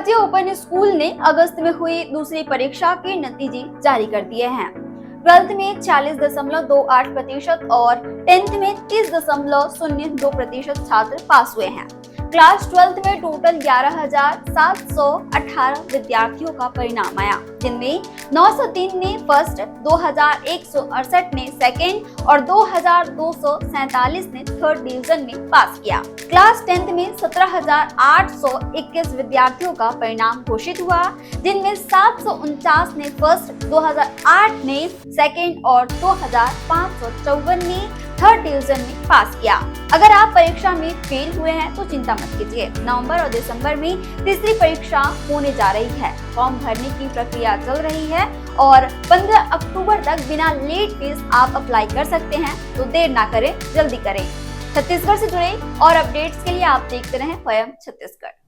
भारतीय open school ने अगस्त में हुई दूसरी परीक्षा के नतीजे जारी कर दिए हैं। 12th में 40.28% और 10th में 30.02% छात्र पास हुए हैं। क्लास 12th में टोटल 11,718 विद्यार्थियों का परिणाम आया, जिनमें 903 ने फर्स्ट, 2,168 ने सेकेंड और 2,247 ने थर्ड डिवीजन में पास किया। क्लास 10th में 17,821 विद्यार्थियों का परिणाम घोषित हुआ, जिनमें 749 ने फर्स्ट, 2008 ने सेकेंड और 2,554 ने थर्ड डिवीजन में पास किया। अगर आप परीक्षा में फेल हुए हैं तो चिंता मत कीजिए। नवंबर और दिसंबर में तीसरी परीक्षा होने जा रही है। फॉर्म भरने की प्रक्रिया चल रही है और 15 अक्टूबर तक बिना लेट फीस आप अप्लाई कर सकते हैं, तो देर ना करें, जल्दी करें। छत्तीसगढ़ से जुड़े और अपडेट्स के लिए आप देखते रहें वयम छत्तीसगढ़।